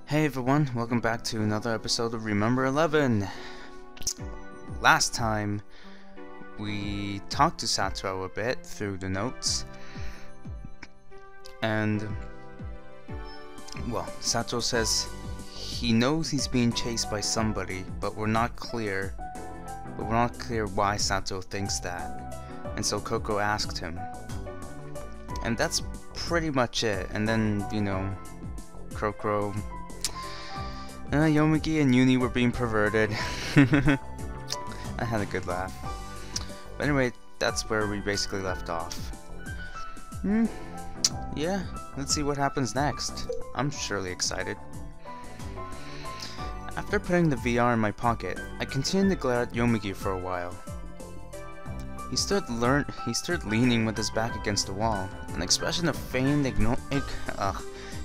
Hey everyone, welcome back to another episode of Remember 11. Last time we talked to Satoru a bit through the notes, and well, Satoru says he knows he's being chased by somebody, but we're not clear why Satoru thinks that. And so Koko asked him, and that's pretty much it. And then, you know, Krokro, Yomugi and Uni were being perverted. I had a good laugh. But anyway, that's where we basically left off. Yeah, let's see what happens next. I'm surely excited. After putting the VR in my pocket, I continued to glare at Yomugi for a while. He stood leaning with his back against the wall, an expression of feigned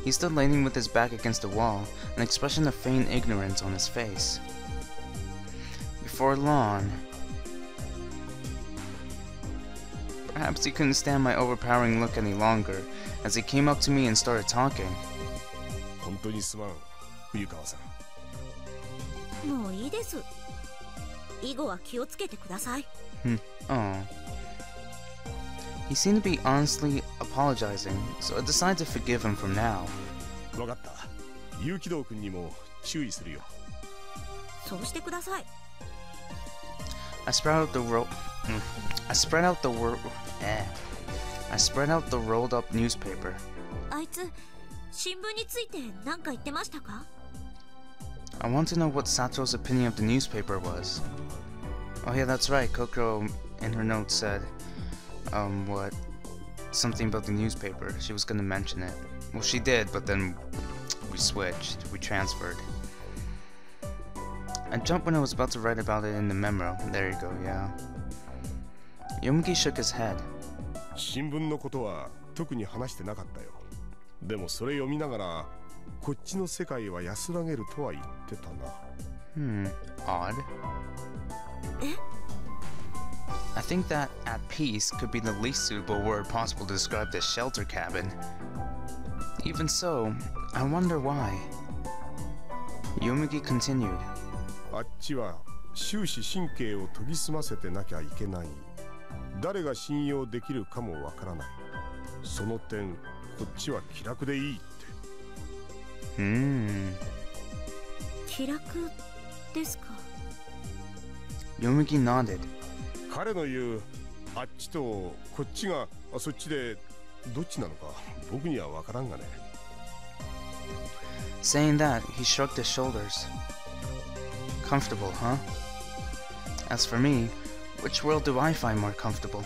He stood leaning with his back against the wall, an expression of feigned ignorance on his face. Before long, perhaps he couldn't stand my overpowering look any longer, as he came up to me and started talking. Oh. He seemed to be honestly apologizing, so I decided to forgive him from now. I spread out the rolled up newspaper. I want to know what Satoru's opinion of the newspaper was. Oh yeah, that's right, Koko in her notes said, something about the newspaper. She was gonna mention it. Well, she did, but then we transferred. I jumped when I was about to write about it in the memo. There you go, yeah. Yomugi shook his head. Odd. I think that at peace could be the least suitable word possible to describe this shelter cabin. Even so, I wonder why. Yomugi continued. Yomugi nodded. Saying that, he shrugged his shoulders. Comfortable, huh? As for me, which world do I find more comfortable?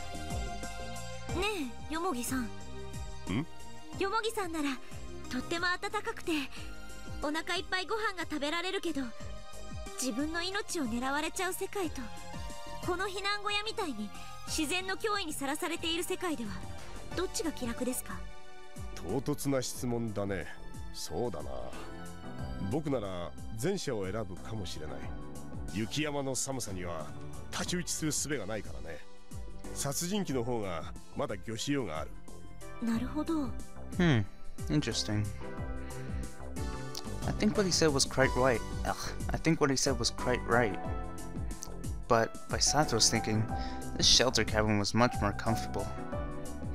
Interesting. I think what he said was quite right. But by Satoru's thinking, this shelter cabin was much more comfortable.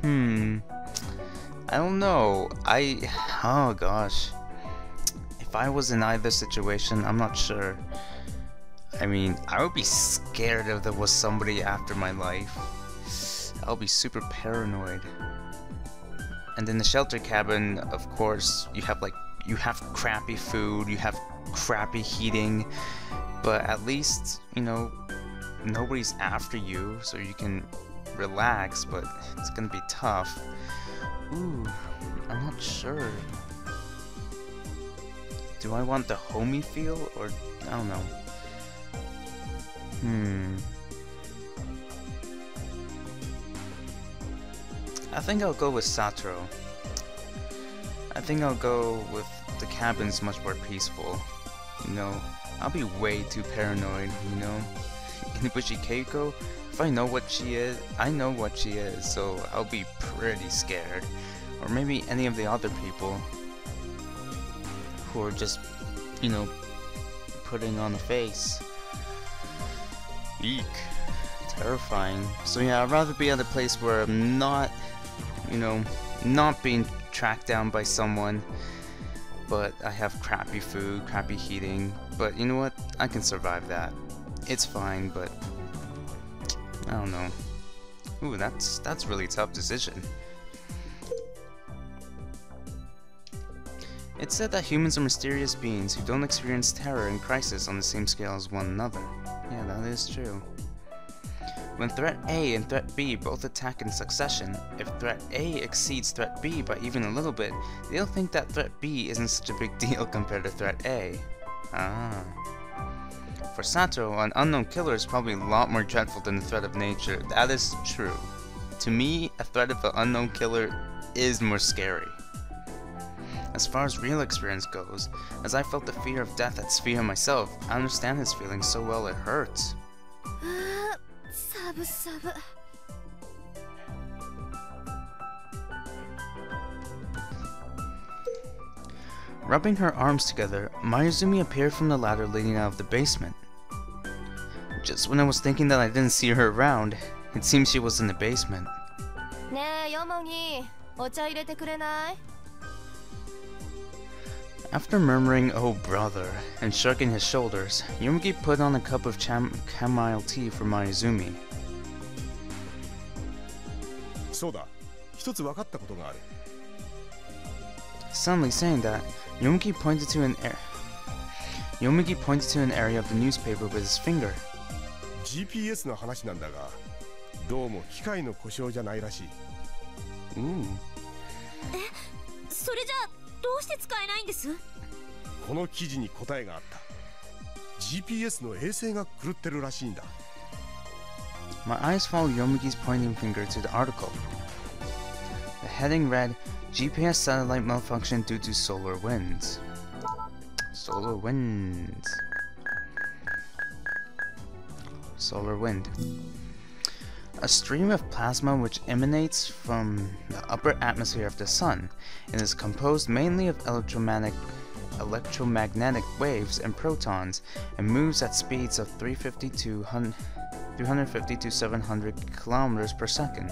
I don't know. Oh gosh. If I was in either situation, I'm not sure. I mean, I would be scared if there was somebody after my life. I'll be super paranoid. And in the shelter cabin, of course, you have crappy food, you have crappy heating, but at least, you know, nobody's after you, so you can relax, but it's gonna be tough. Ooh, I'm not sure. Do I want the homey feel, or I don't know. I think I'll go with Satoru. I think I'll go with the cabin's much more peaceful. You know, I'll be way too paranoid, you know. Inubushi Keiko, if I know what she is, I know what she is, so I'll be pretty scared. Or maybe any of the other people. who are just, you know, putting on a face. Eek. Terrifying. So yeah, I'd rather be at a place where I'm not, you know, not being tracked down by someone, but I have crappy food, crappy heating, but you know what? I can survive that. It's fine, but I don't know. Ooh, that's really a tough decision. It's said that humans are mysterious beings who don't experience terror and crisis on the same scale as one another. Yeah, that is true. When Threat A and Threat B both attack in succession, if Threat A exceeds Threat B by even a little bit, they'll think that Threat B isn't such a big deal compared to Threat A. Ah. For Satoru, an unknown killer is probably a lot more dreadful than the threat of nature. That is true. To me, a threat of an unknown killer is more scary. As far as real experience goes, as I felt the fear of death at Sphere myself, I understand his feelings so well it hurts. Rubbing her arms together, Mayuzumi appeared from the ladder leading out of the basement. Just when I was thinking that I didn't see her around, it seems she was in the basement. After murmuring, "Oh brother," and shrugging his shoulders, Yomugi put on a cup of chamomile tea for Mayuzumi. Suddenly saying that, Yomugi pointed to an area of the newspaper with his finger. GPS の話なんだが、どうも機械の故障じゃないらしい。それじゃあどうして使えないんです？この記事に答えがあった。GPS の衛星が狂ってるらしいんだ。My eyes followed Yomugi's pointing finger to the article. The heading read, GPS satellite malfunction due to solar winds. Solar winds. Solar wind. A stream of plasma which emanates from the upper atmosphere of the sun and is composed mainly of electromagnetic waves and protons and moves at speeds of 350 to 700 kilometers per second.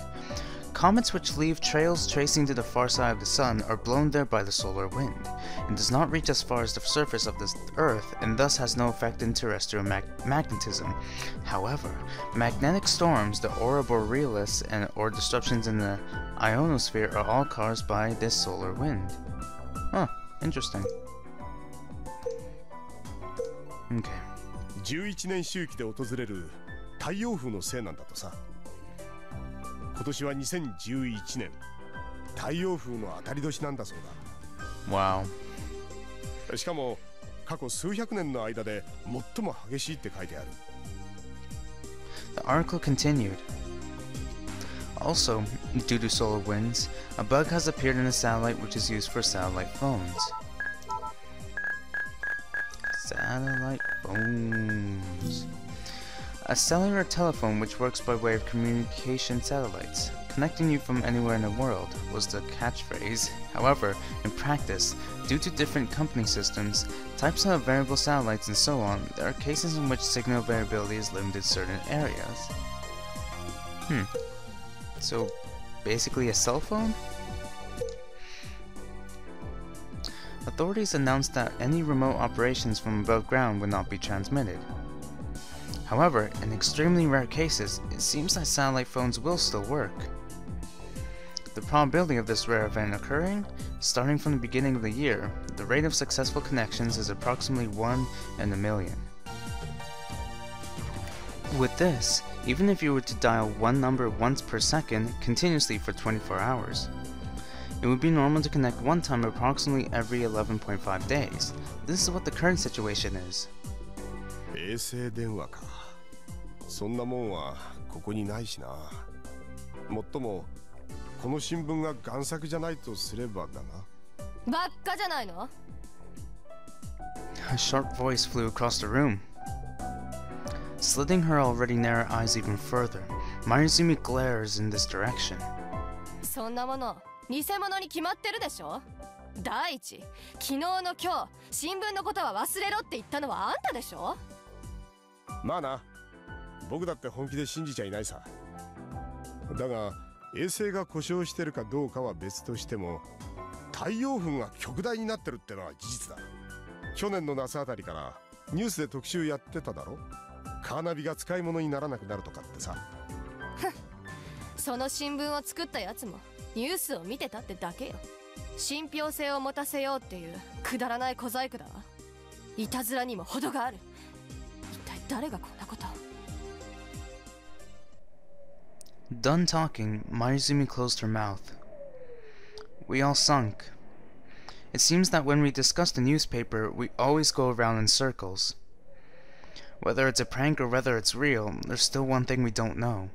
Comets which leave trails tracing to the far side of the sun are blown there by the solar wind, and does not reach as far as the surface of the Earth, and thus has no effect in terrestrial magnetism. However, magnetic storms, the aurora borealis, or disruptions in the ionosphere are all caused by this solar wind. Huh, interesting. Okay. 11年周期で訪れる太陽風のせいなんだとさ。今年は2011年、太陽風の当たり年なんだそうだ。Wow. しかも過去数百年の間で最も激しいって書いてある。The article continued. Also, due to solar winds, a bug has appeared in a satellite which is used for satellite phones. Satellite phones. A cellular telephone which works by way of communication satellites, connecting you from anywhere in the world, was the catchphrase. However, in practice, due to different company systems, types of variable satellites and so on, there are cases in which signal variability is limited to certain areas. So, basically a cell phone? Authorities announced that any remote operations from above ground would not be transmitted. However, in extremely rare cases, it seems that satellite phones will still work. The probability of this rare event occurring, starting from the beginning of the year, the rate of successful connections is approximately 1 in a million. With this, even if you were to dial one number once per second continuously for 24 hours, it would be normal to connect one time approximately every 11.5 days. This is what the current situation is. 衛星電話か。そんなもんはここにないしな。もっともこの新聞が贋作じゃないとすればだな。ばっかじゃないの？ A sharp voice flew across the room. Slitting her already narrow eyes even further, Mayuzumi glares in this direction. そんなもの偽物に決まってるでしょ？第一、昨日の今日、新聞のことは忘れろって言ったのはあんたでしょ。まあな、僕だって本気で信じちゃいないさ。だが衛星が故障してるかどうかは別としても、太陽風が極大になってるってのは事実だ。去年の夏あたりからニュースで特集やってただろ。カーナビが使い物にならなくなるとかってさ。その新聞を作ったやつもニュースを見てたってだけよ。信憑性を持たせようっていうくだらない小細工だわ。いたずらにも程がある。一体誰がこんなことを。 Done talking, Mayuzumi closed her mouth. We all sunk. It seems that when we discuss the newspaper, we always go around in circles. Whether it's a prank or whether it's real, there's still one thing we don't know.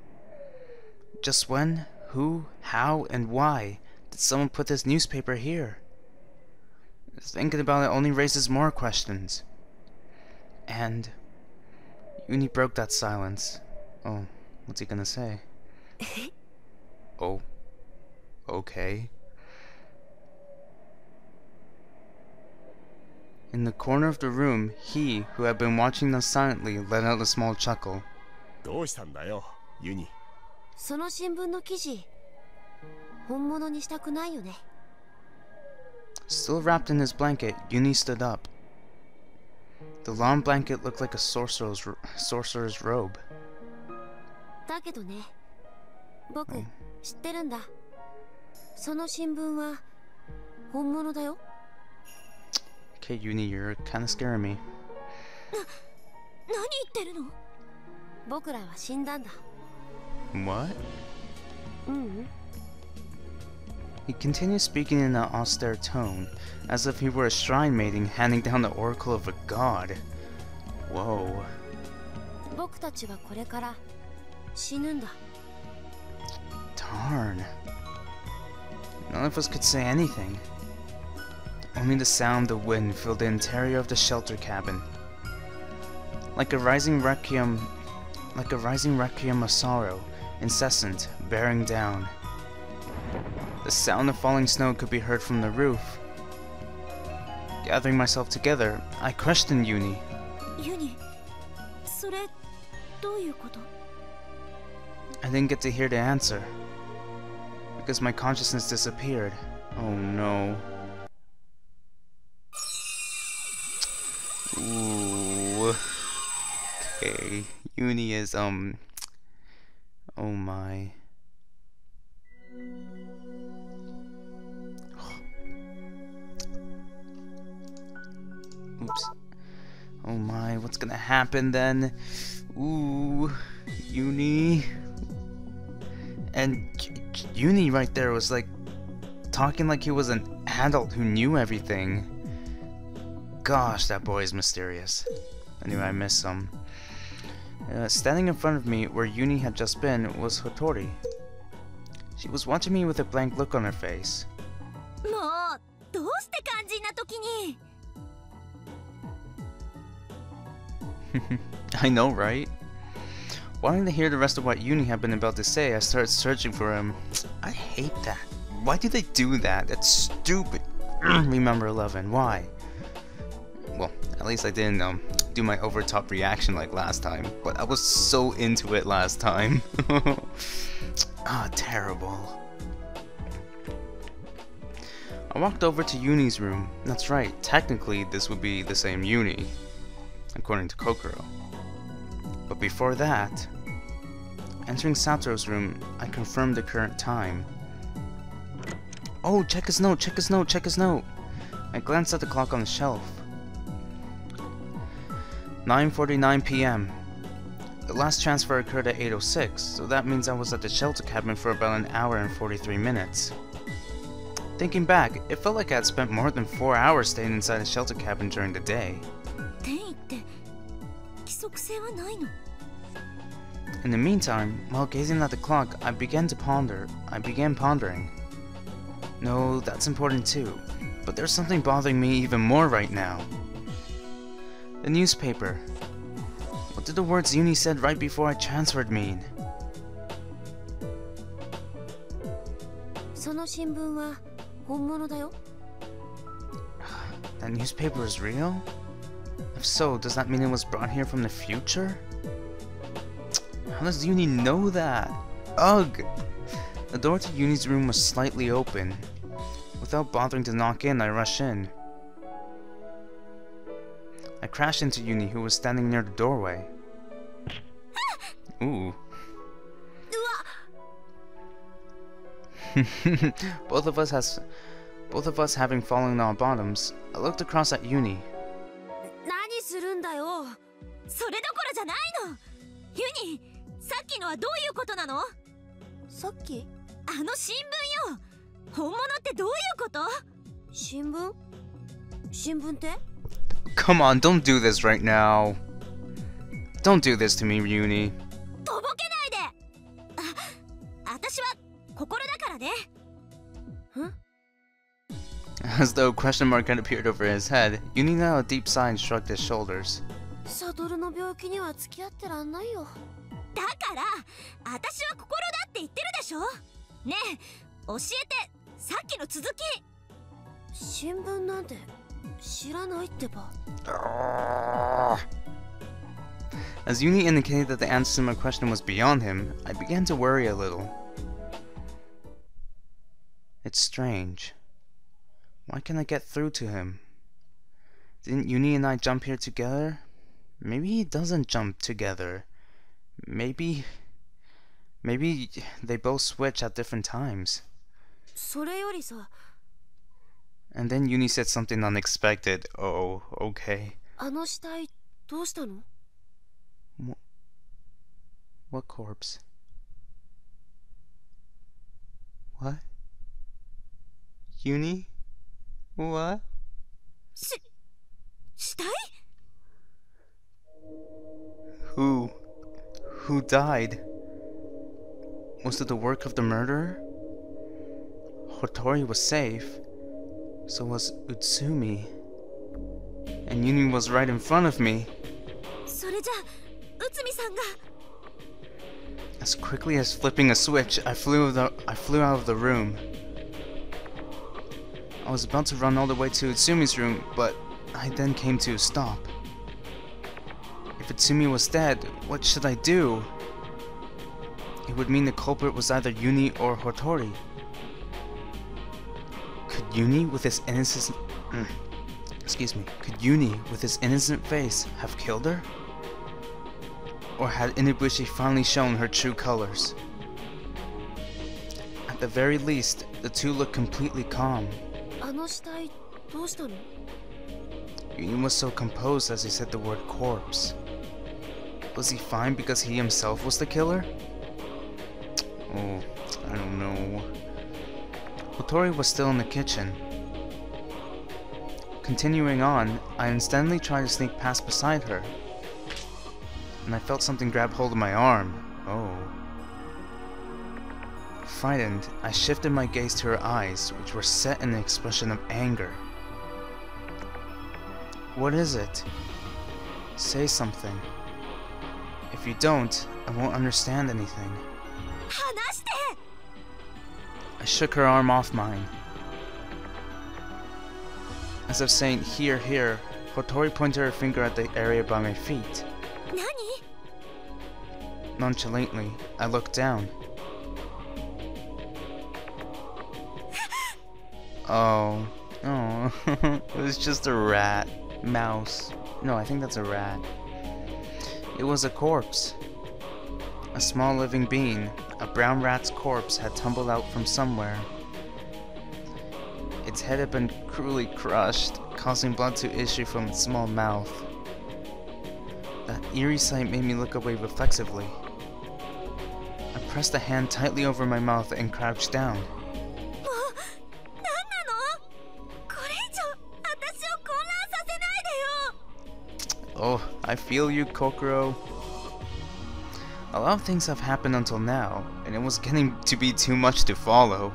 Just when, who, how, and why did someone put this newspaper here? Thinking about it only raises more questions. And Uni broke that silence. Oh, what's he gonna say? Oh, okay. In the corner of the room, he, who had been watching us silently, let out a small chuckle. どうしたんだよ、ユニ。その新聞の記事、本物にしたくないよね。Still wrapped in his blanket, Uni stood up. The long blanket looked like a sorcerer's robe. だけどね、僕知ってるんだ。その新聞は本物だよ。Okay, Uni, you're kinda scaring me. 何言ってるの？僕らは死んだんだ。What? ううん。 He continued speaking in an austere tone, as if he were a shrine maiden handing down the oracle of a god. Whoa. 僕たちはこれから死ぬんだ。 Darn. None of us could say anything. Only the sound of the wind filled the interior of the shelter cabin. Like a rising requiem of sorrow, incessant, bearing down. The sound of falling snow could be heard from the roof. Gathering myself together, I questioned Uni. ユニ、それどういうこと？ I didn't get to hear the answer, because my consciousness disappeared. Oh no. Ooh. Okay. Uni is, oh my. Oops. Oh my, what's gonna happen then? Ooh, Uni. And Uni right there was like talking like he was an adult who knew everything. Gosh, that boy is mysterious. Anyway, I miss him. Standing in front of me, where Uni had just been, was Hotori. She was watching me with a blank look on her face. もうどうして肝心な時に。 I know, right? Wanting to hear the rest of what Uni had been about to say, I started searching for him. I hate that. Why do they do that? That's stupid. Remember 11. Why? Well, at least I didn't do my over-top reaction like last time, but I was so into it last time. Ah, terrible. I walked over to Uni's room. That's right, technically this would be the same Uni, according to Kokoro. But before that, entering Satoru's room, I confirmed the current time. Oh, check his note, check his note, check his note! I glanced at the clock on the shelf. 9:49 p.m. The last transfer occurred at 8:06, so that means I was at the shelter cabin for about an hour and 43 minutes. Thinking back, it felt like I had spent more than 4 hours staying inside the shelter cabin during the day. 転移って規則性はないの？ In the meantime, while gazing at the clock, I began pondering. No, that's important too, but there's something bothering me even more right now. The newspaper. What did the words Uni said right before I transferred mean? その新聞は本物だよ。That newspaper is real? If so, does that mean it was brought here from the future? How does Uni know that? Ugh! The door to Uni's room was slightly open. Without bothering to knock in, I rush in. I crash into Uni, who was standing near the doorway. Ooh. Both of us having fallen on our bottoms, I looked across at Uni. 何するんだよ。それどころじゃないの。ユニ、さっきのはどういうことなの？さっき？あの新聞よ。本物ってどういうこと？新聞？新聞って？ Come on, don't do this right now. Don't do this to me, Uni. とぼけないで。私は心だからね。As though a question mark had appeared over his head, Uni now a deep sigh and shrugged his shoulders. サトルの病気には付き合ってらんないよ。だから、私は心だって言ってるでしょ。ねえ、教えて、さっきの続き。新聞なんて知らないってば。As Uni indicated that the answer to my question was beyond him, I began to worry a little. It's strange. Why can't I get through to him? Didn't Uni and I jump here together? Maybe he doesn't jump together. Maybe they both switch at different times. それよりさ。And then Uni said something unexpected. Oh, okay. あの死体どうしたの？ What corpse? What? Uni? What? 死体？ Who died? Was it the work of the murderer? Hotori was safe. So was Utsumi. And Uni was right in front of me. それじゃ、内海さんが。 As quickly as flipping a switch, I flew out of the room. I was about to run all the way to Utsumi's room, but I then came to a stop. If Utsumi was dead, what should I do? It would mean the culprit was either Uni or Hotori. Could Uni with his innocent face have killed her? Or had Inabushi finally shown her true colors? At the very least, the two looked completely calm. あの死体どうしたの？ Uni was so composed as he said the word corpse. Was he fine because he himself was the killer? Oh, I don't know. Hotori was still in the kitchen. Continuing on, I instantly tried to sneak past beside her. And I felt something grab hold of my arm. Oh. Frightened, I shifted my gaze to her eyes, which were set in an expression of anger. What is it? Say something. If you don't, I won't understand anything. 話して！ I shook her arm off mine. As if saying, here, here, Hotori pointed her finger at the area by my feet. 何？ Nonchalantly, I looked down. Oh, it was just a rat. Mouse. No, I think that's a rat. It was a corpse. A small living being, a brown rat's corpse, had tumbled out from somewhere. Its head had been cruelly crushed, causing blood to issue from its small mouth. That eerie sight made me look away reflexively. I pressed a hand tightly over my mouth and crouched down. Oh, I feel you, Kokoro. A lot of things have happened until now, and it was getting to be too much to follow.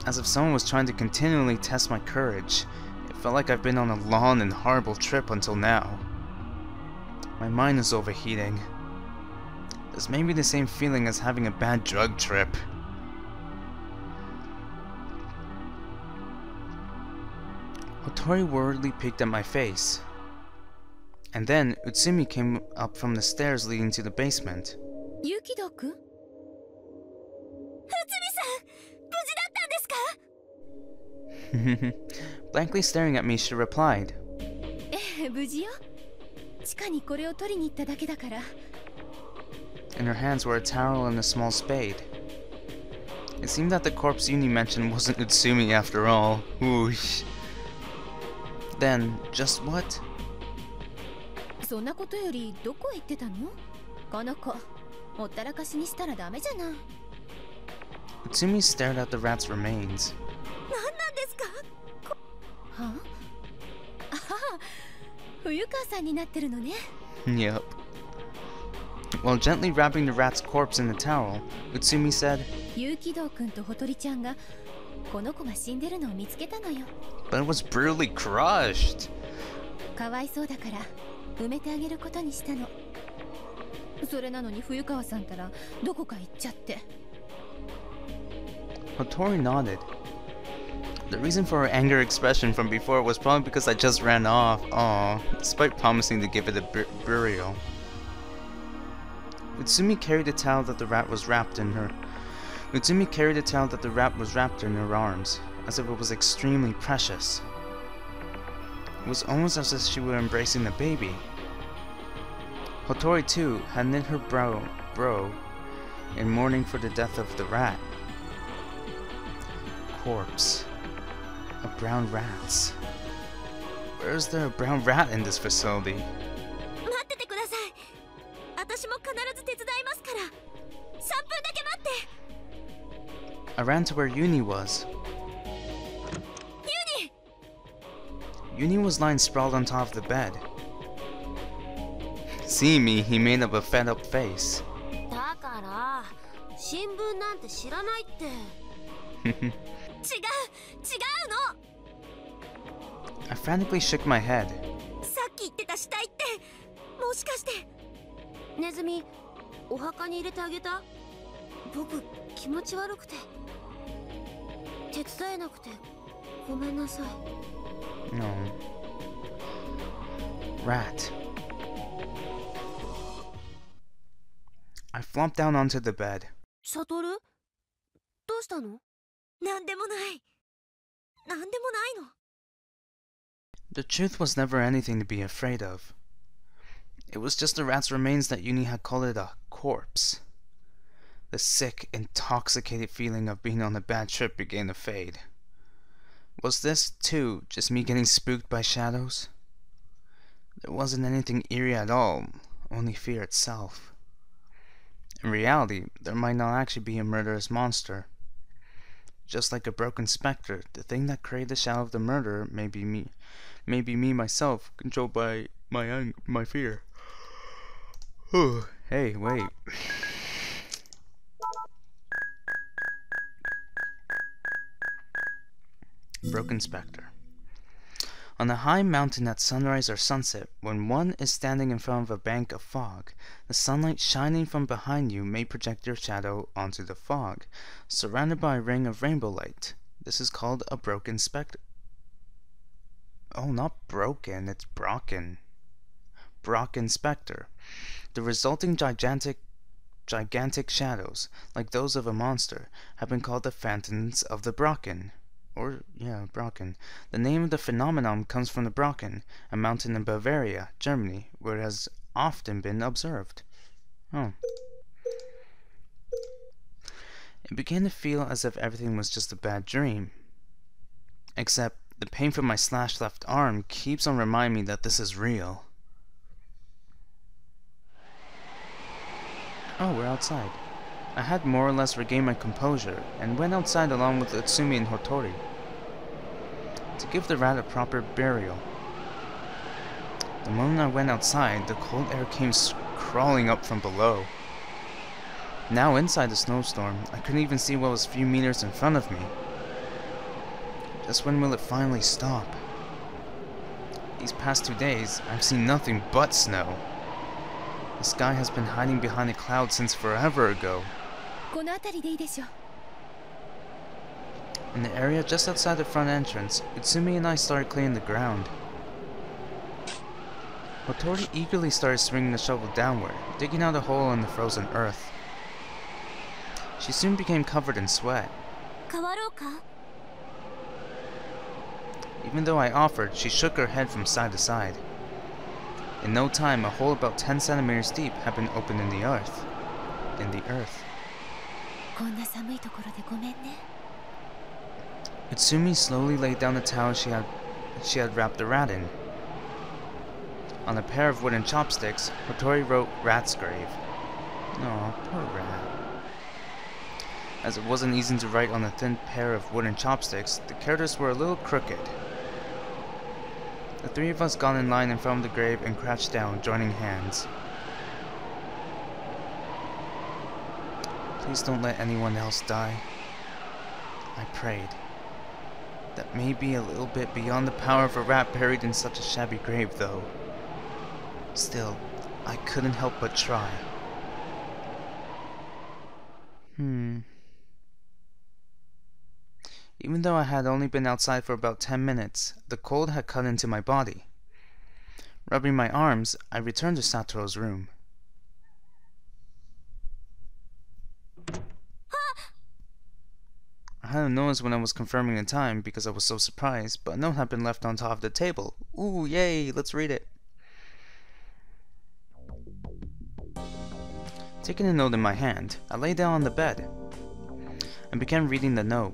As if someone was trying to continually test my courage, it felt like I've been on a long and horrible trip until now. My mind is overheating. This may be the same feeling as having a bad drug trip. Hotori worriedly peeked at my face. And then Utsumi came up from the stairs leading to the basement. Yukido-kun? Utsumi-san! 無事だったんですか? Blankly staring at me, she replied. 無事よ。地下にこれを取りに行っただけだから。 In her hands were a towel and a small spade. It seemed that the corpse Uni mentioned wasn't Utsumi after all. Whoosh. Then, just what? そんなことよりどこへ行ってたの？この子、ほったらかしにしたらダメじゃない。 Utsumi stared at the rat's remains. 何なんですか？はあ？ああ、冬川さんになってるのね。Yep. While gently wrapping the rat's corpse in the towel, Utsumi said, ユキドウ君とほとりちゃんがこの子が死んでるのを見つけたのよ。 But it was brutally crushed. かわいそうだから埋めてあげることにしたの。それなのに冬川さんたらどこか行っちゃって。 Hotori nodded. The reason for her anger expression from before was probably because I just ran off. Aww, despite promising to give it a burial. Utsumi carried a towel that the rat was wrapped in her. Utsumi carried a towel that the rat was wrapped in her arms, as if it was extremely precious. It was almost as if she were embracing the baby. Hotori too had knit her brow in mourning for the death of the rat. Corpse. A brown rat's. Where is there a brown rat in this facility? 待っててください。私も必ず手伝いますから。3分だけ待って。 I ran to where Uni was. Uni was lying sprawled on top of the bed. Seeing me, he made up a fed-up face. だから新聞なんて知らないって。違うの。 I frantically shook my head. さっき言ってた死体ってもしかして。ネズミ、お墓に入れてあげた？僕気持ち悪くて手伝えなくてごめんなさい。 No. Rat. I flopped down onto the bed. サトル？どうしたの？なんでもない。なんでもないの。 The truth was never anything to be afraid of. It was just the rat's remains that Uni had called it a corpse. The sick, intoxicated feeling of being on a bad trip began to fade. Was this, too, just me getting spooked by shadows? There wasn't anything eerie at all, only fear itself. In reality, there might not actually be a murderous monster. Just like a broken specter, the thing that created the shadow of the murderer may be me myself, controlled by my fear. Hey, wait. Broken specter. On a high mountain at sunrise or sunset, when one is standing in front of a bank of fog, the sunlight shining from behind you may project your shadow onto the fog, surrounded by a ring of rainbow light. This is called a broken specter. Oh, not broken, it's Brocken. Brocken specter. The resulting gigantic shadows, like those of a monster, have been called the phantoms of the Brocken. Brocken. The name of the phenomenon comes from the Brocken, a mountain in Bavaria, Germany, where it has often been observed. Oh. It began to feel as if everything was just a bad dream. Except the pain from my slashed left arm keeps on reminding me that this is real. Oh, we're outside. I had more or less regained my composure, and went outside along with Utsumi and Hotori to give the rat a proper burial. The moment I went outside, the cold air came crawling up from below. Now inside the snowstorm, I couldn't even see what was a few meters in front of me. Just when will it finally stop? These past 2 days, I've seen nothing but snow. The sky has been hiding behind a cloud since forever ago. In the area just outside the front entrance, Utsumi and I started clearing the ground. Hotori eagerly started swinging the shovel downward, digging out a hole in the frozen earth. She soon became covered in sweat. Even though I offered, she shook her head from side to side. In no time, a hole about 10 centimeters deep had been opened in the earth. Utsumi slowly laid down the towel she had wrapped the rat in. On a pair of wooden chopsticks, Hotori wrote "Rat's Grave." Aw, poor rat. As it wasn't easy to write on a thin pair of wooden chopsticks, the characters were a little crooked. The three of us got in line in front of the grave and crouched down, joining hands. Please don't let anyone else die, I prayed. That may be a little bit beyond the power of a rat buried in such a shabby grave, though. Still, I couldn't help but try. Even though I had only been outside for about 10 minutes, the cold had cut into my body. Rubbing my arms, I returned to Satoru's room. I hadn't noticed when I was confirming the time because I was so surprised, but a note had been left on top of the table. Ooh, yay, let's read it. Taking the note in my hand, I lay down on the bed and began reading the note.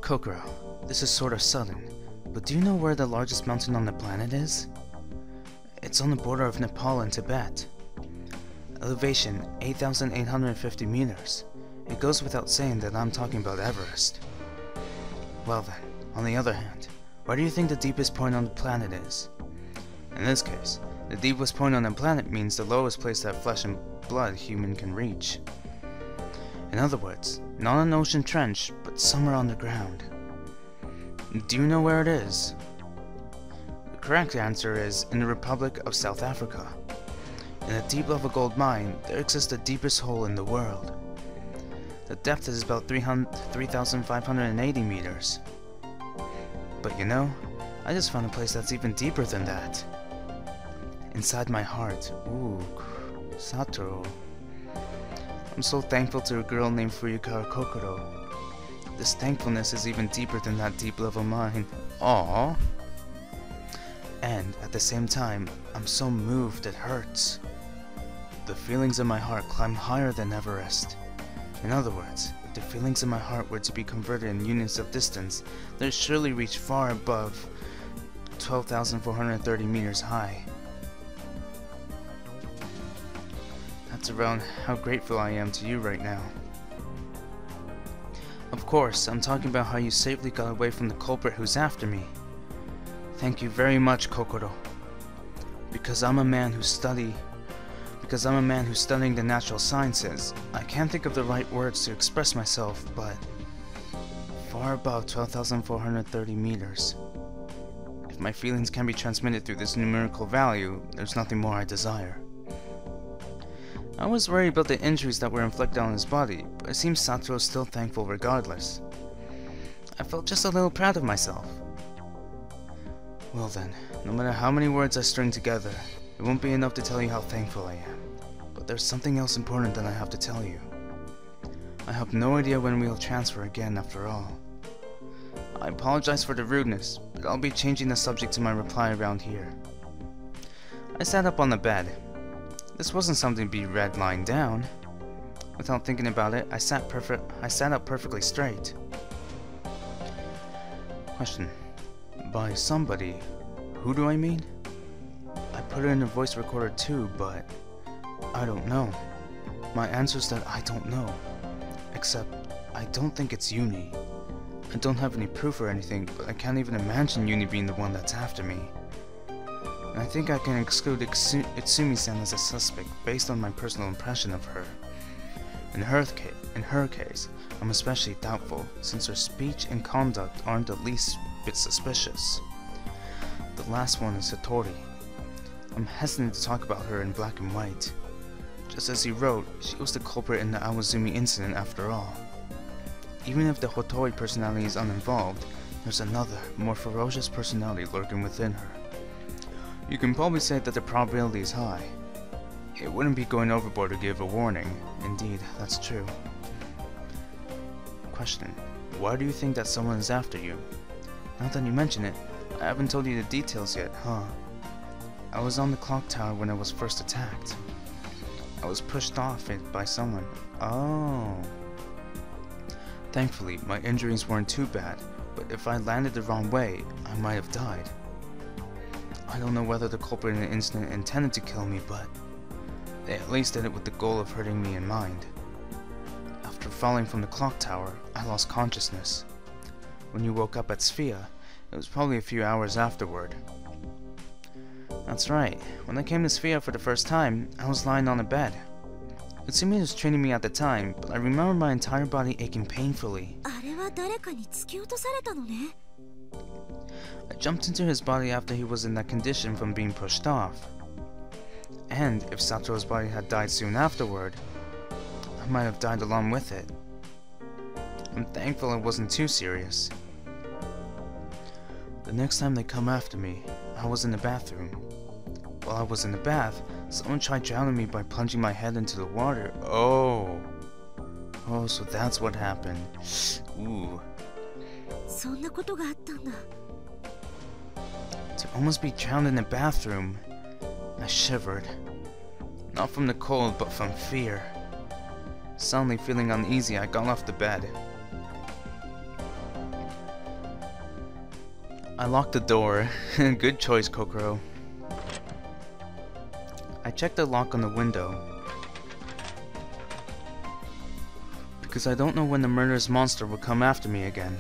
Kokoro, this is sort of sudden, but do you know where the largest mountain on the planet is? It's on the border of Nepal and Tibet. Elevation 8,850 meters. It goes without saying that I'm talking about Everest. Well then, on the other hand, where do you think the deepest point on the planet is? In this case, the deepest point on the planet means the lowest place that flesh and blood human can reach. In other words, not an ocean trench, but somewhere underground. Do you know where it is? The correct answer is in the Republic of South Africa. In a deep-level gold mine, there exists the deepest hole in the world. The depth is about 3,580 meters. But you know, I just found a place that's even deeper than that. Inside my heart. Ooh, Satoru. I'm so thankful to a girl named Fuyukara Kokoro. This thankfulness is even deeper than that deep-level mine. Aww. And at the same time, I'm so moved it hurts. The feelings in my heart climb higher than Everest. In other words, if the feelings in my heart were to be converted in units of distance, they'd surely reach far above 12,430 meters high. That's around how grateful I am to you right now. Of course, I'm talking about how you safely got away from the culprit who's after me. Thank you very much, Kokoro. Because I'm a man who's studying the natural sciences, I can't think of the right words to express myself, but far above 12,430 meters. If my feelings can be transmitted through this numerical value, there's nothing more I desire. I was worried about the injuries that were inflicted on his body, but it seems Satoru was still thankful regardless. I felt just a little proud of myself. Well then, no matter how many words I string together, it won't be enough to tell you how thankful I am. But there's something else important that I have to tell you. I have no idea when we'll transfer again after all. I apologize for the rudeness, but I'll be changing the subject to my reply around here. I sat up on the bed. This wasn't something to be read lying down. Without thinking about it, I sat up perfectly straight. Question. By somebody, who do I mean? I put it in a voice recorder too, but I don't know. My answer is that I don't know. Except, I don't think it's Uni. I don't have any proof or anything, but I can't even imagine Uni being the one that's after me. And I think I can exclude Itsumi-san as a suspect based on my personal impression of her. In her case, I'm especially doubtful, since her speech and conduct aren't the least bit suspicious. The last one is Satori. I'm hesitant to talk about her in black and white. Just as he wrote, she was the culprit in the Awazumi incident after all. even if the Hotori personality is uninvolved, there's another, more ferocious personality lurking within her. You can probably say that the probability is high. It wouldn't be going overboard to give a warning. Indeed, that's true. Question. Why do you think that someone is after you? Now that you mention it, I haven't told you the details yet, huh? I was on the clock tower when I was first attacked. I was pushed off it by someone. Oh. Thankfully, my injuries weren't too bad, but if I landed the wrong way, I might have died. I don't know whether the culprit in the incident intended to kill me, but they at least did it with the goal of hurting me in mind. After falling from the clock tower, I lost consciousness. When you woke up at Sphia, it was probably a few hours afterward. That's right, when I came to Sphia for the first time, I was lying on a bed. Utsumi was treating me at the time, but I remember my entire body aching painfully. I jumped into his body after he was in that condition from being pushed off. And if Satoru's body had died soon afterward, I might have died along with it. I'm thankful it wasn't too serious. The next time they come after me, I was in the bathroom. While I was in the bath, someone tried drowning me by plunging my head into the water. Oh, so that's what happened. Ooh. To almost be drowned in the bathroom, I shivered. Not from the cold, but from fear. Suddenly feeling uneasy, I got off the bed. I locked the door. Good choice, Kokoro. I checked the lock on the window, because I don't know when the murderous monster will come after me again.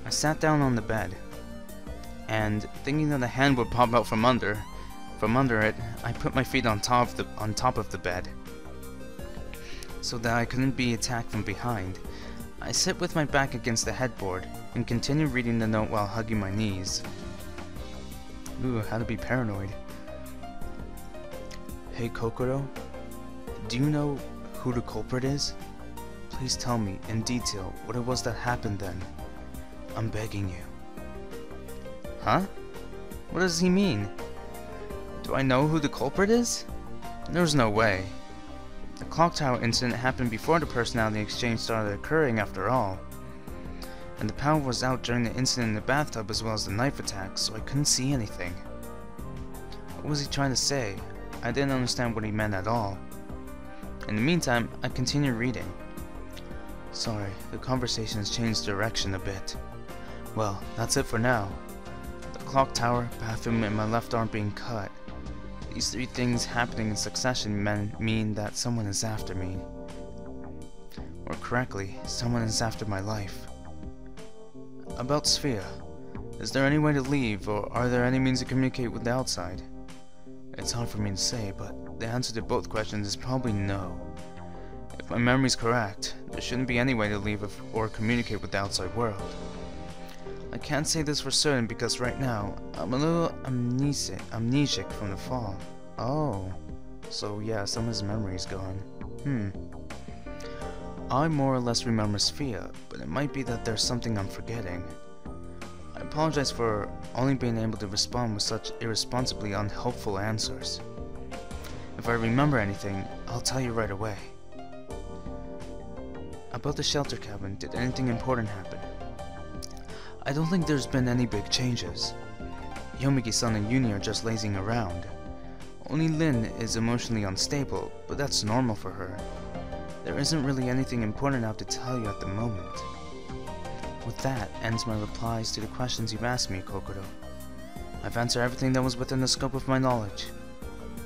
I sat down on the bed, and thinking that a hand would pop out from under it, I put my feet on top of the bed, so that I couldn't be attacked from behind. I sit with my back against the headboard and continue reading the note while hugging my knees. Ooh, how to be paranoid. Hey Kokoro, do you know who the culprit is? Please tell me in detail what it was that happened then. I'm begging you. Huh? What does he mean? Do I know who the culprit is? There's no way. The clock tower incident happened before the personality exchange started occurring after all. And the power was out during the incident in the bathtub as well as the knife attack, so I couldn't see anything. What was he trying to say? I didn't understand what he meant at all. In the meantime, I continued reading. Sorry, the conversation has changed direction a bit. Well, that's it for now. The clock tower, bathroom, and my left arm being cut. These three things happening in succession mean that someone is after me. Or correctly, someone is after my life. About Sphia, is there any way to leave, or are there any means to communicate with the outside? It's hard for me to say, but the answer to both questions is probably no. If my memory's correct, there shouldn't be any way to leave or communicate with the outside world. I can't say this for certain because right now, I'm a little amnesic from the fall. Oh, so yeah, some of his memory's gone. I more or less remember Sphia, but it might be that there's something I'm forgetting. I apologize for only being able to respond with such irresponsibly unhelpful answers. If I remember anything, I'll tell you right away. About the shelter cabin, did anything important happen? I don't think there's been any big changes. Yomigi-san and Yuni are just lazing around. Only Lin is emotionally unstable, but that's normal for her. There isn't really anything important enough to tell you at the moment. With that ends my replies to the questions you've asked me, Kokoro. I've answered everything that was within the scope of my knowledge.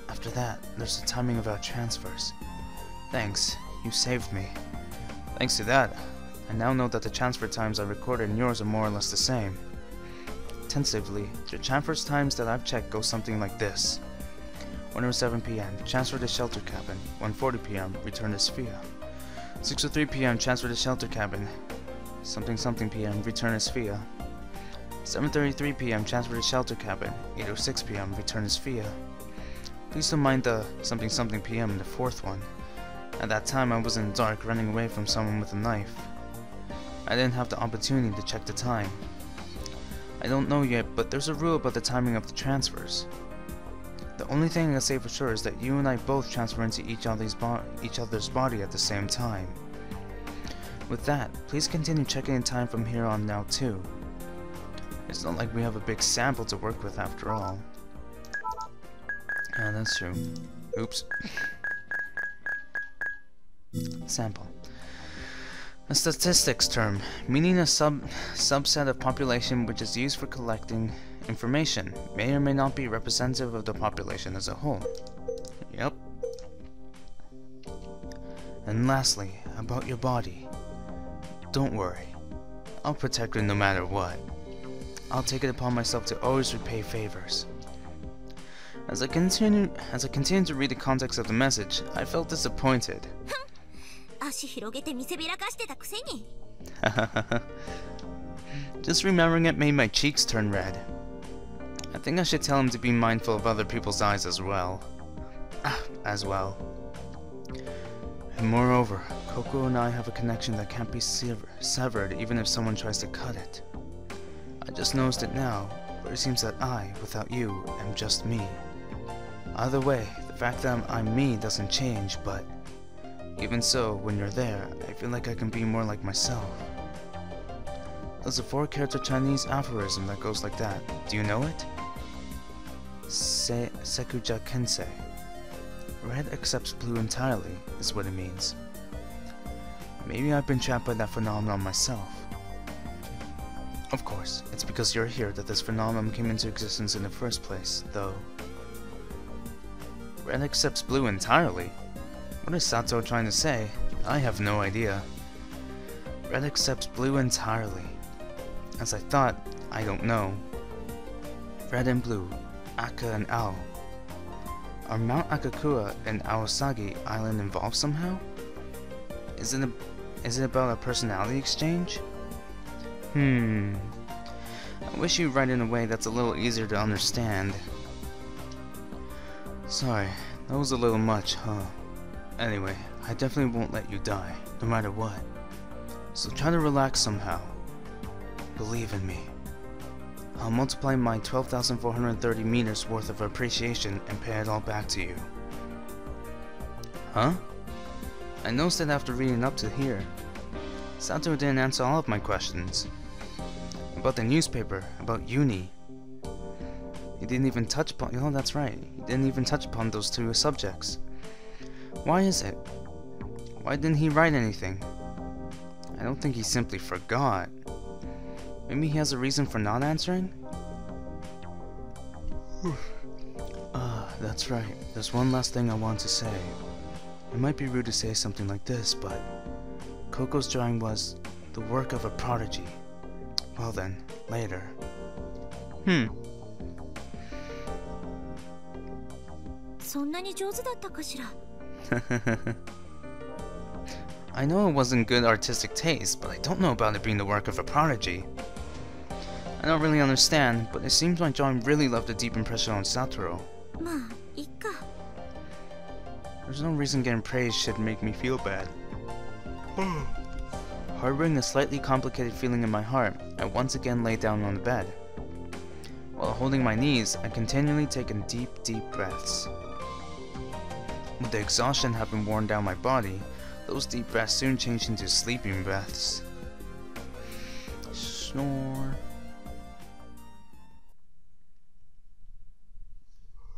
After that, there's the timing of our transfers. Thanks, you saved me. Thanks to that, I now know that the transfer times I recorded and yours are more or less the same. Tentatively, the transfer times that I've checked go something like this. 1:07 PM, transfer to shelter cabin. 1:40 PM, return to Sphia. 6:03 PM, transfer to shelter cabin. Something PM, return to Sphia. 7:33 PM, transfer to shelter cabin. 8:06 PM, return to Sphia. Please don't mind the something PM in the fourth one. At that time I was in the dark running away from someone with a knife. I didn't have the opportunity to check the time. I don't know yet, but there's a rule about the timing of the transfers. The only thing I can say for sure is that you and I both transfer into each other's body at the same time. With that, please continue checking in time from here on now too. It's not like we have a big sample to work with after all. Yeah, that's true. Oops. Sample. A statistics term, meaning a subset of population which is used for collecting information, may or may not be representative of the population as a whole. Yep. And lastly, about your body. Don't worry. I'll protect it no matter what. I'll take it upon myself to always repay favors. As I continued to read the context of the message, I felt disappointed. Just remembering it made my cheeks turn red. I think I should tell him to be mindful of other people's eyes as well. And moreover, Koko and I have a connection that can't be severed even if someone tries to cut it. I just noticed it now, but it seems that I, without you, am just me. Either way, the fact that I'm me doesn't change, but even so, when you're there, I feel like I can be more like myself. There's a 4-character Chinese aphorism that goes like that. Do you know it? Sekuja Kensei. Red accepts blue entirely, is what it means. Maybe I've been trapped by that phenomenon myself. Of course, it's because you're here that this phenomenon came into existence in the first place, though. Red accepts blue entirely? What is Sato trying to say? I have no idea. Red accepts blue entirely. As I thought, I don't know. Red and blue, Akka and Ao. Are Mount Akakua and Aosagi Island involved somehow? Is it about a personality exchange? I wish you'd write in a way that's a little easier to understand. Sorry, that was a little much, huh? Anyway, I definitely won't let you die, no matter what. So try to relax somehow. Believe in me. I'll multiply my 12,430 meters worth of appreciation and pay it all back to you. Huh? I noticed that after reading up to here. Sato didn't answer all of my questions. About the newspaper, about uni. He didn't even touch upon, oh that's right, he didn't even touch upon those two subjects. Why is it? Why didn't he write anything? I don't think he simply forgot. Maybe he has a reason for not answering? That's right. There's one last thing I want to say. It might be rude to say something like this, but Koko's drawing was the work of a prodigy. Well then, later. I know it wasn't good artistic taste, but I don't know about it being the work of a prodigy. I don't really understand, but it seems my drawing really left a deep impression on Satoru. There's no reason getting praise should make me feel bad. Harboring a slightly complicated feeling in my heart, I once again lay down on the bed. While holding my knees, I continually take in deep breaths. With the exhaustion having worn down my body, those deep breaths soon changed into sleeping breaths. Snore.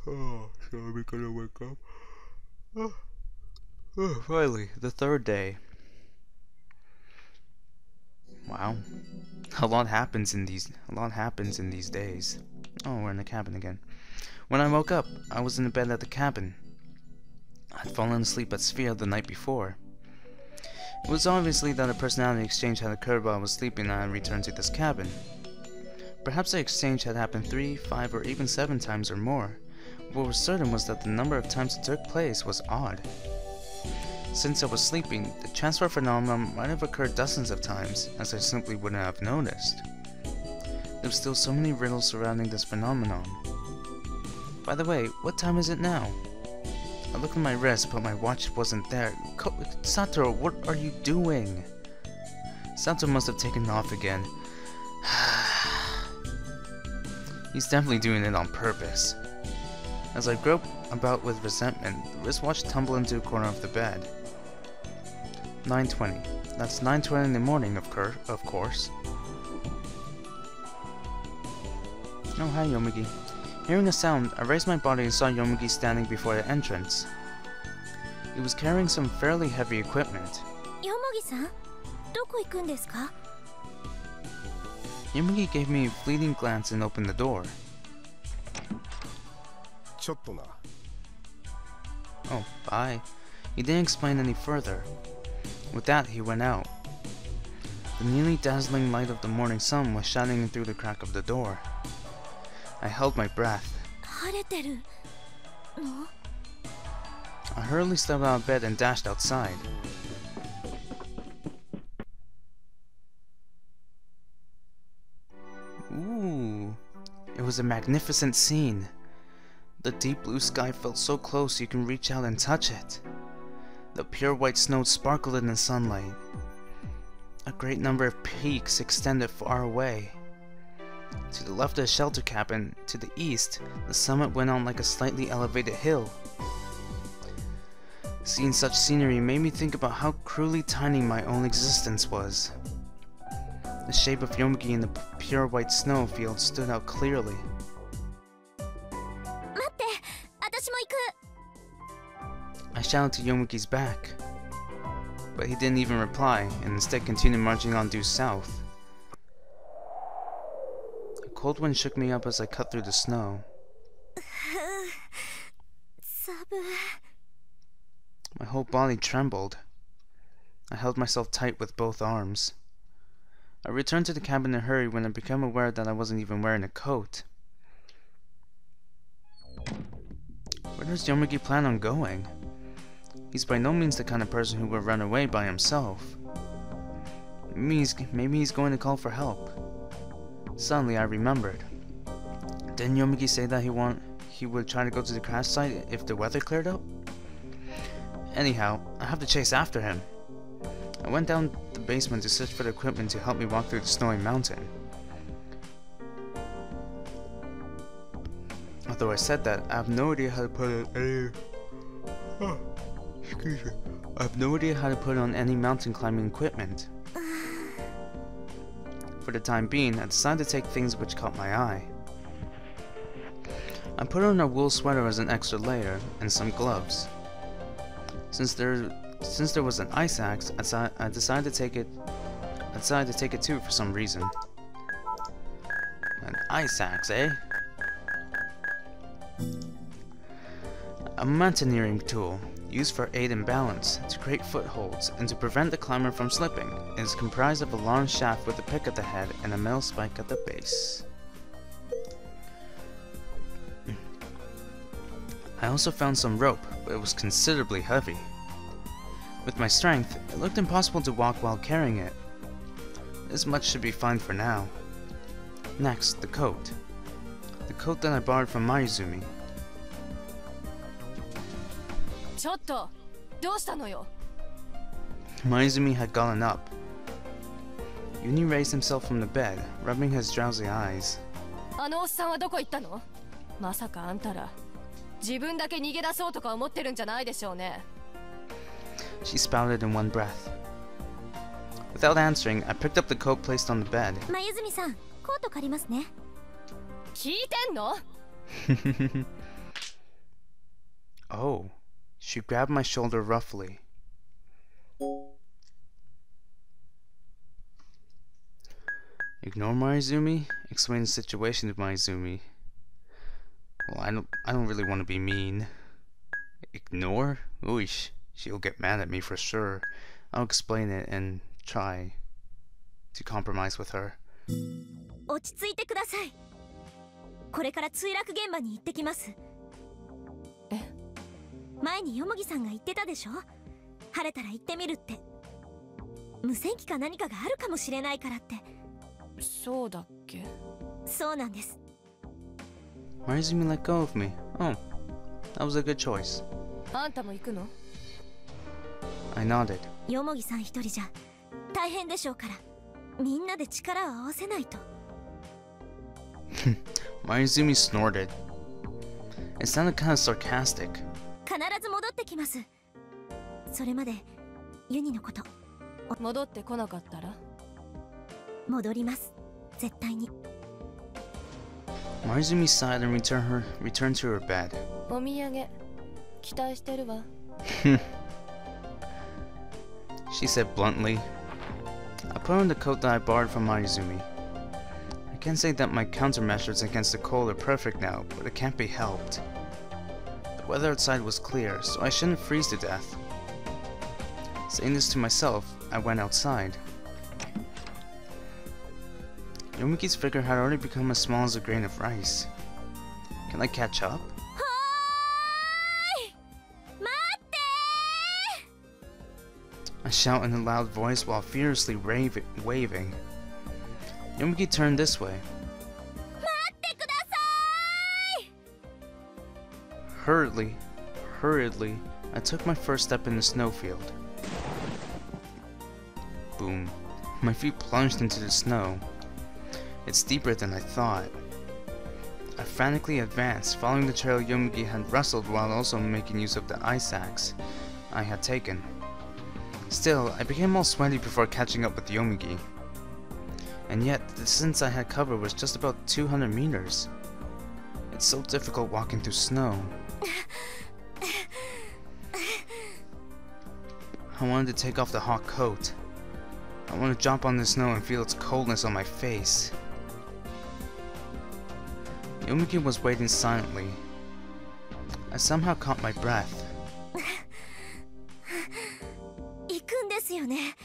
Oh, so are we gonna wake up? Finally, the third day. Wow. A lot happens in these days. Oh, we're in the cabin again. When I woke up, I was in the bed at the cabin. I'd fallen asleep at Sphere the night before. It was obviously that a personality exchange had occurred while I was sleeping and I had returned to this cabin. Perhaps the exchange had happened 3, 5, or even 7 times or more. What was certain was that the number of times it took place was odd. Since I was sleeping, the transfer phenomenon might have occurred dozens of times, as I simply wouldn't have noticed. There were still so many riddles surrounding this phenomenon. By the way, what time is it now? I looked at my wrist, but my watch wasn't there. Satoru, what are you doing? Sato must have taken off again. He's definitely doing it on purpose. As I grope about with resentment, the wristwatch tumbled into a corner of the bed. 9:20. That's 9:20 in the morning, of course. Oh, hi, Yomugi. Hearing a sound, I raised my body and saw Yomugi standing before the entrance. He was carrying some fairly heavy equipment. Yomugi-san, どこ行くんですか? Yomugi gave me a fleeting glance and opened the door. ちょっとな。 Oh, bye. He didn't explain any further. With that, he went out. The nearly dazzling light of the morning sun was shining in through the crack of the door. I held my breath. 晴れてるの? I hurriedly stepped out of bed and dashed outside. Ooh, it was a magnificent scene. The deep blue sky felt so close you can reach out and touch it. The pure white snow sparkled in the sunlight. A great number of peaks extended far away. To the left of the shelter cabin, to the east, the summit went on like a slightly elevated hill. Seeing such scenery made me think about how cruelly tiny my own existence was. The shape of Yomugi in the pure white snowfield stood out clearly. 待って、私も行く。 I shouted to Yomugi's back, but he didn't even reply and instead continued marching on due south. A cold wind shook me up as I cut through the snow. 寒い。 My whole body trembled. I held myself tight with both arms. I returned to the cabin in a hurry when I became aware that I wasn't even wearing a coat. Where does Yomugi plan on going? He's by no means the kind of person who would run away by himself. Maybe he's going to call for help. Suddenly I remembered. Didn't Yomugi say that he would try to go to the crash site if the weather cleared up? Anyhow, I have to chase after him. I went down the basement to search for the equipment to help me walk through the snowy mountain. Although I said that, I have no idea how to put on any mountain climbing equipment. For the time being, I decided to take things which caught my eye. I put on a wool sweater as an extra layer and some gloves. Since there was an ice axe, I decided to take it too for some reason. An ice axe, eh? A mountaineering tool, used for aid and balance, to create footholds, and to prevent the climber from slipping. It is comprised of a long shaft with a pick at the head and a metal spike at the base. I also found some rope, but it was considerably heavy. With my strength, it looked impossible to walk while carrying it. This much should be fine for now. Next, the coat. The coat that I borrowed from Mayuzumi. ちょっと、どうしたのよ? Mayuzumi had gotten up. Uni raised himself from the bed, rubbing his drowsy eyes. あのおっさんはどこ行ったの? まさかあんたら、自分だけ逃げ出そうとか思ってるんじゃないでしょうね. She spouted in one breath. Without answering, I picked up the coat placed on the bed. Mayuzumi-san、コート借りますね。聞いてんの? Oh, she grabbed my shoulder roughly. Ignore Mayuzumi? Explain the situation to Mayuzumi. Well, I don't really want to be mean. Ignore? Ooish. She'll get mad at me for sure. I'll explain it and try to compromise with her. 落ち着いてください。これから墜落現場に行ってきます。え？前によもぎさんが言ってたでしょ？晴れたら行ってみるって。無線機か何かがあるかもしれないからって。そうだっけ？そうなんです。Mayuzumi let go of me. Oh, that was a good choice. あんたも行くの？ I nodded. よもぎさん一人じゃ大変でしょうから。みんなで力を合わせないと。Mayuzumi snorted. It sounded kind of sarcastic. 必ず戻ってきます。それまでユニのこと。戻ってこなかったら？戻ります。絶対に。Mayuzumi sighed and returned to her bed. お土産期待してるわ。She said bluntly. I put on the coat that I borrowed from Mayuzumi. I can't say that my countermeasures against the cold are perfect now, but it can't be helped. The weather outside was clear, so I shouldn't freeze to death. Saying this to myself, I went outside. Yomiki's figure had already become as small as a grain of rice. Can I catch up? I shout in a loud voice while furiously waving. Yomiki turned this way. Hurriedly, I took my first step in the snowfield. Boom. My feet plunged into the snow. It's deeper than I thought. I frantically advanced, following the trail Yomiki had rustled while also making use of the ice axe I had taken. Still, I became all sweaty before catching up with Yomigi. And yet, the distance I had covered was just about 200 meters. It's so difficult walking through snow. I wanted to take off the hot coat. I wanted to jump on the snow and feel its coldness on my face. Yomigi was waiting silently. I somehow caught my breath. 行くんですよね。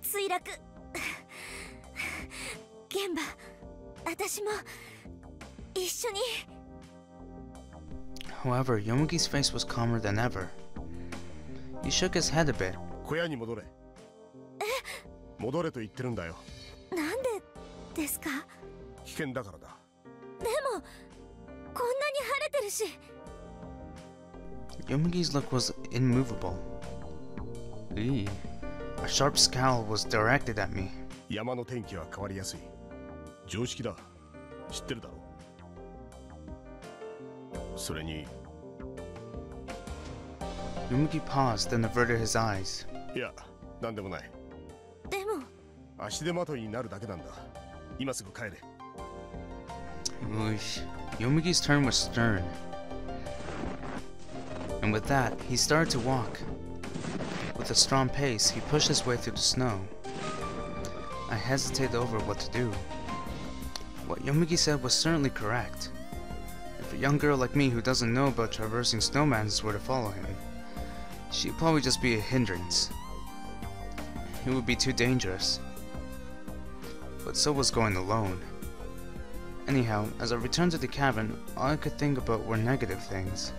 墜落。現場、私も一緒に。However, Yomigi's face was calmer than ever. He shook his head a bit. 小屋に戻れ。戻れと言ってるんだよ。なんでですか？危険だからだ。でも、こんなに晴れてるし。Yomigi's look was immovable. A sharp scowl was directed at me. 山の天気は変わりやすい。常識だ。知ってるだろう。それに。Yomigi paused, then averted his eyes. いや、なんでもない。でも。足手まといになるだけなんだ。今すぐ帰れ。Yomigi's turn was stern. And with that, he started to walk. With a strong pace, he pushed his way through the snow. I hesitated over what to do. What Yomigi said was certainly correct. If a young girl like me who doesn't know about traversing snowmans were to follow him, she'd probably just be a hindrance. It would be too dangerous. But so was going alone. Anyhow, as I returned to the cabin, all I could think about were negative things.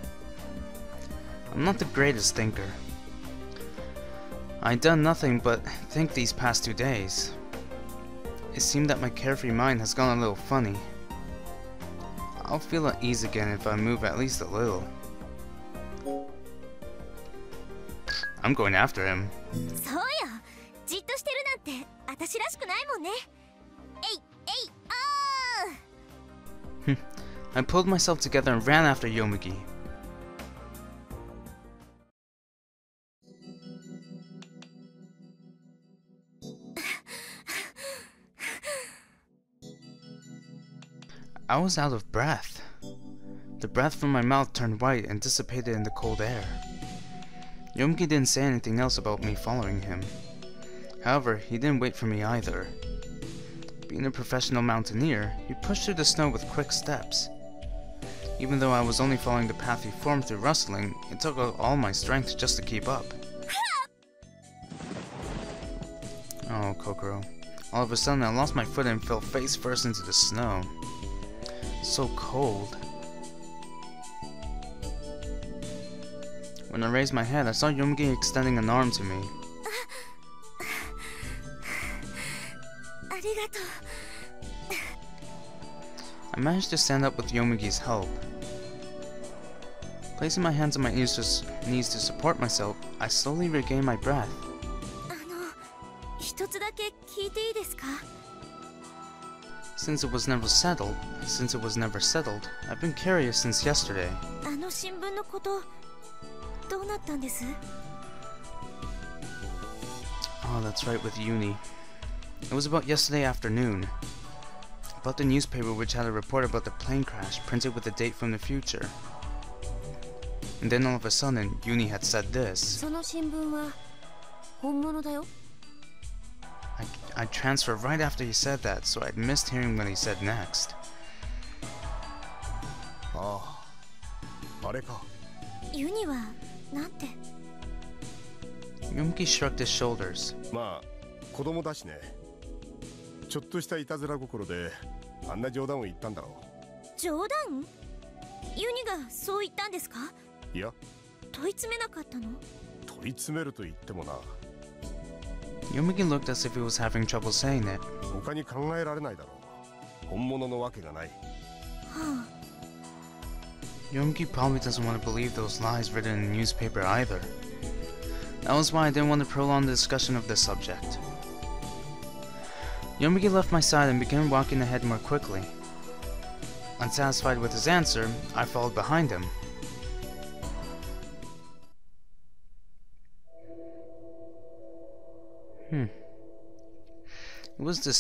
I'm not the greatest thinker. I'd done nothing but think these past 2 days. It seemed that my carefree mind has gone a little funny. I'll feel at ease again if I move at least a little. I'm going after him. そうよ。じっとしてるなんて私らしくないもんね。I pulled myself together and ran after Yomigi. I was out of breath. The breath from my mouth turned white and dissipated in the cold air. Yomigi didn't say anything else about me following him. However, he didn't wait for me either. Being a professional mountaineer, he pushed through the snow with quick steps. Even though I was only following the path he formed through rustling, it took all my strength just to keep up. Oh, Kokoro. All of a sudden, I lost my foot and fell face first into the snow. So cold. When I raised my head, I saw Yomigi extending an arm to me. I managed to stand up with Yomigi's help. Placing my hands on my knees to support myself, I slowly regained my breath. 一一つだけ聞いていいですか？ Since it was never settled, I've been curious since yesterday. あの新聞のことどうなったんです？ Oh, that's right, with Uni. It was about yesterday afternoon. About the newspaper which had a report about the plane crash printed with a date from the future. And then all of a sudden, Uni had said this. その新聞は本物だよ。 I transferred right after he said that, so I'd missed hearing what he said next. ああ、あれか。ユニはなんて？ Yomuki shrugged his shoulders. まあ、子供だしね。ちょっとしたいたずら心であんな冗談を言ったんだろう。冗談？ユニがそう言ったんですか？いや、問い詰めなかったの？問い詰めると言ってもな。 Yomuki looked as if he was having trouble saying it. 他に考えられないだろう。本物のわけがない。はあ。 Yomuki probably doesn't want to believe those lies written in the newspaper either. That was why I didn't want to prolong the discussion of this subject. Yomuki left my side and began walking ahead more quickly. Unsatisfied with his answer, I followed behind him. It was the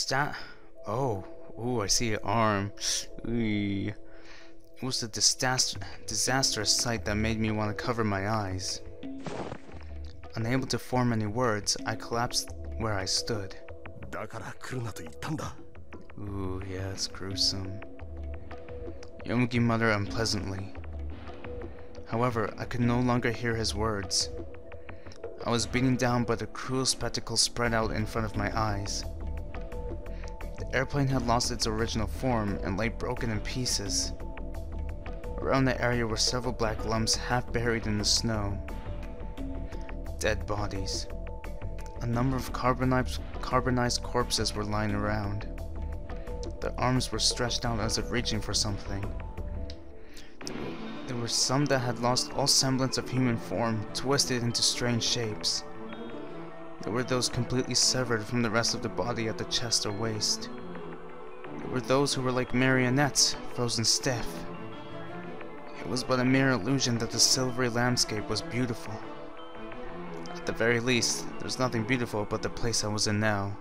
I see an arm. It was the disastrous sight that made me want to cover my eyes. Unable to form any words, I collapsed where I stood. だから来るなと言ったんだ。 Ooh, yeah, it's gruesome. Yomuki muttered unpleasantly. However, I could no longer hear his words. I was beaten down by the cruel spectacle spread out in front of my eyes. The airplane had lost its original form and lay broken in pieces. Around the area were several black lumps half buried in the snow. Dead bodies. A number of carbonized corpses were lying around. Their arms were stretched out as if reaching for something. There were some that had lost all semblance of human form, twisted into strange shapes. There were those completely severed from the rest of the body at the chest or waist. There were those who were like marionettes, frozen stiff. It was but a mere illusion that the silvery landscape was beautiful. At the very least, there's nothing beautiful about the place I was in now.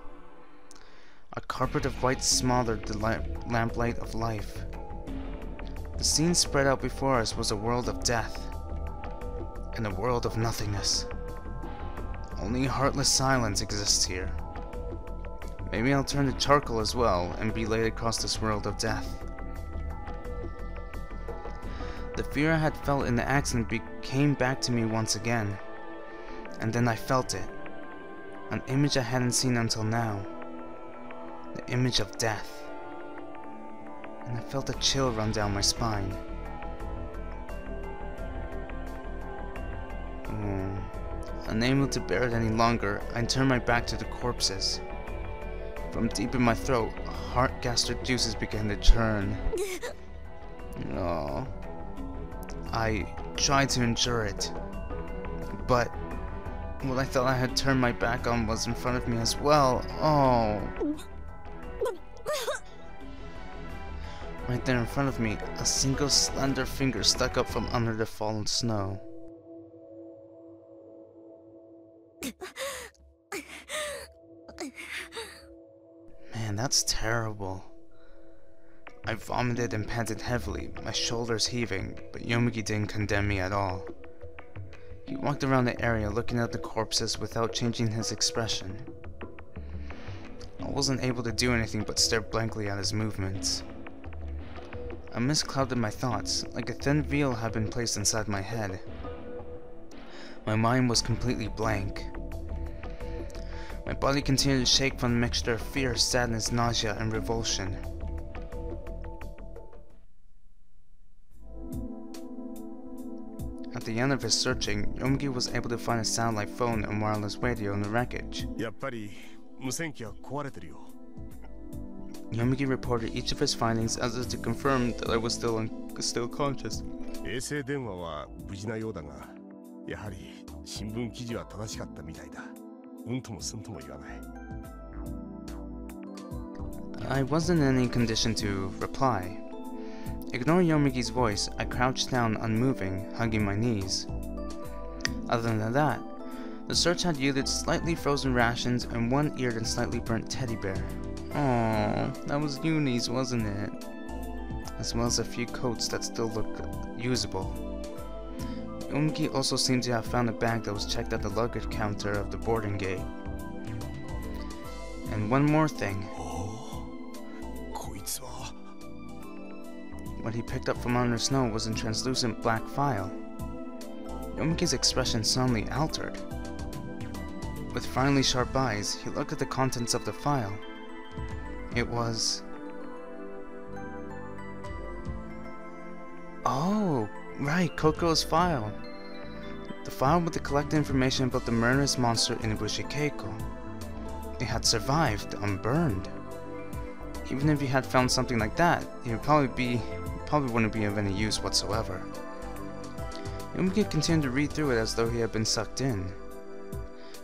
A carpet of white smothered the lamplight of life. The scene spread out before us was a world of death, and a world of nothingness. Only heartless silence exists here. Maybe I'll turn to charcoal as well and be laid across this world of death. The fear I had felt in the accident came back to me once again. And then I felt it. An image I hadn't seen until now. The image of death. And I felt a chill run down my spine. Unable to bear it any longer, I turned my back to the corpses. From deep in my throat, heart-gastric juices began to churn. Oh. I tried to endure it. But what I thought I had turned my back on was in front of me as well. Oh. Right there in front of me, a single slender finger stuck up from under the fallen snow. Man, that's terrible. I vomited and panted heavily, my shoulders heaving, but Yomuki didn't condemn me at all. He walked around the area looking at the corpses without changing his expression. I wasn't able to do anything but stare blankly at his movements. A mist clouded my thoughts, like a thin veil had been placed inside my head. My mind was completely blank. My body continued to shake from a mixture of fear, sadness, nausea, and revulsion. At the end of his searching, Yomuki was able to find a satellite phone and wireless radio in the wreckage. やっぱり無線機は壊れてるよ。 Yomuki reported each of his findings as if to confirm that I was still conscious. 衛星電話は無事なようだが、やはり新聞記事は正しかったみたいだ。うんともすんとも言わない。 I wasn't in any condition to reply. Ignoring Yomigi's voice, I crouched down unmoving, hugging my knees. Other than that, the search had yielded slightly frozen rations and one eared and slightly burnt teddy bear. Aww, that was Uni's, wasn't it? As well as a few coats that still looked usable. Yomigi also seemed to have found a bag that was checked at the luggage counter of the boarding gate. And one more thing. What he picked up from under snow was a translucent black file. Yomigi's expression suddenly altered. With finely sharp eyes, he looked at the contents of the file. It was... Oh, right, Koko's file. The file with the collected information about the murderous monster Inubushi Keiko. It had survived, unburned. Even if he had found something like that, it would probably wouldn't be of any use whatsoever. Yomigi continued to read through it as though he had been sucked in.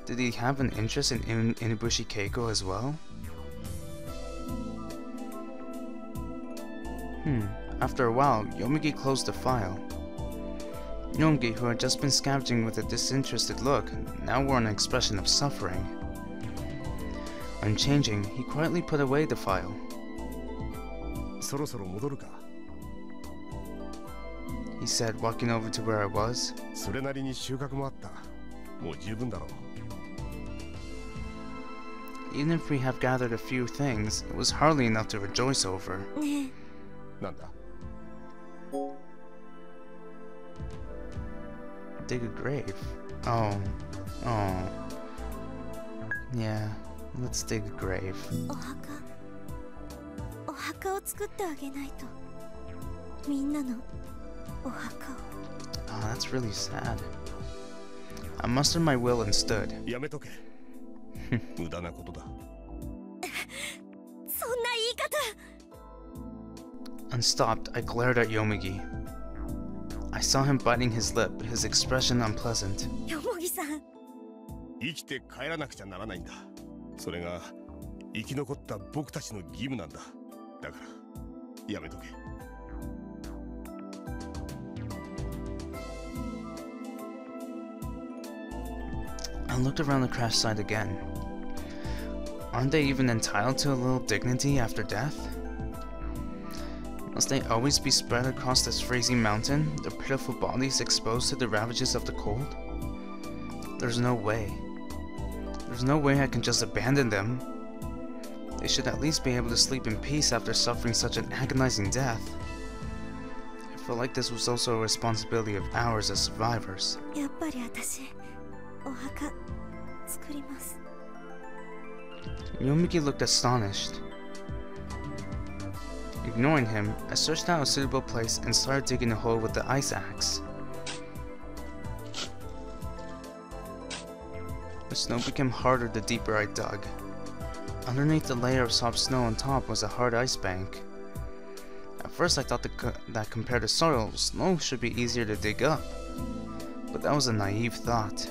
Did he have an interest in Inubushi Keiko as well? After a while, Yomigi closed the file. Yomigi, who had just been scavenging with a disinterested look, now wore an expression of suffering. Unchanging, he quietly put away the file. そろそろ戻るか? He said, walking over to where I was. それなりに収穫もあった。もう十分だろう。 Even if we have gathered a few things, it was hardly enough to rejoice over. なんだ? Dig a grave. Oh. Yeah, let's dig a grave. お墓を作ってあげないと。みんなのお墓を。 Oh, that's really sad. I mustered my will and stood. やめとけ。無駄なことだ。そんな言い方。 Unstopped, I glared at Yomigi. I saw him biting his lip, his expression unpleasant. よもぎさん。生きて帰らなくちゃならないんだ。それが生き残った僕たちの義務なんだ。だからやめとけ。 I looked around the crash site again. Aren't they even entitled to a little dignity after death? Must they always be spread across this freezing mountain, their pitiful bodies exposed to the ravages of the cold? There's no way. There's no way I can just abandon them. They should at least be able to sleep in peace after suffering such an agonizing death. I felt like this was also a responsibility of ours as survivors. やっぱり私、お墓作ります。 Yomigi looked astonished. Ignoring him, I searched out a suitable place and started digging a hole with the ice axe. The snow became harder the deeper I dug. Underneath the layer of soft snow on top was a hard ice bank. At first I thought that compared to soil, snow should be easier to dig up. But that was a naive thought.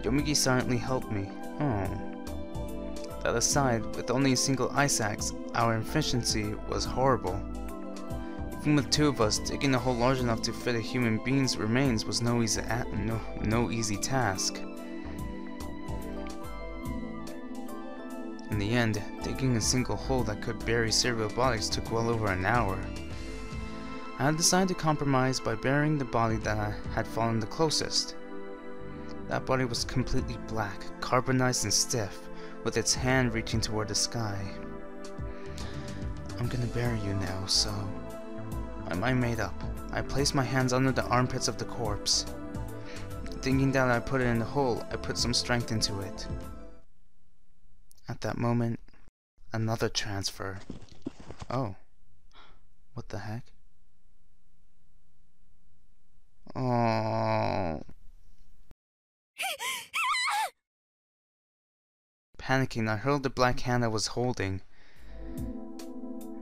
Yomigi silently helped me. That aside, with only a single ice axe, our efficiency was horrible. Even with two of us, digging a hole large enough to fit a human being's remains was no easy task. In the end, digging a single hole that could bury several bodies took well over an hour. I had decided to compromise by burying the body that had fallen the closest. That body was completely black, carbonized and stiff, with its hand reaching toward the sky. I'm gonna bury you now, so... My mind made up. I placed my hands under the armpits of the corpse. Thinking that I put it in the hole, I put some strength into it. At that moment, another transfer. Oh. What the heck? Oh. Panicking, I hurled the black hand I was holding.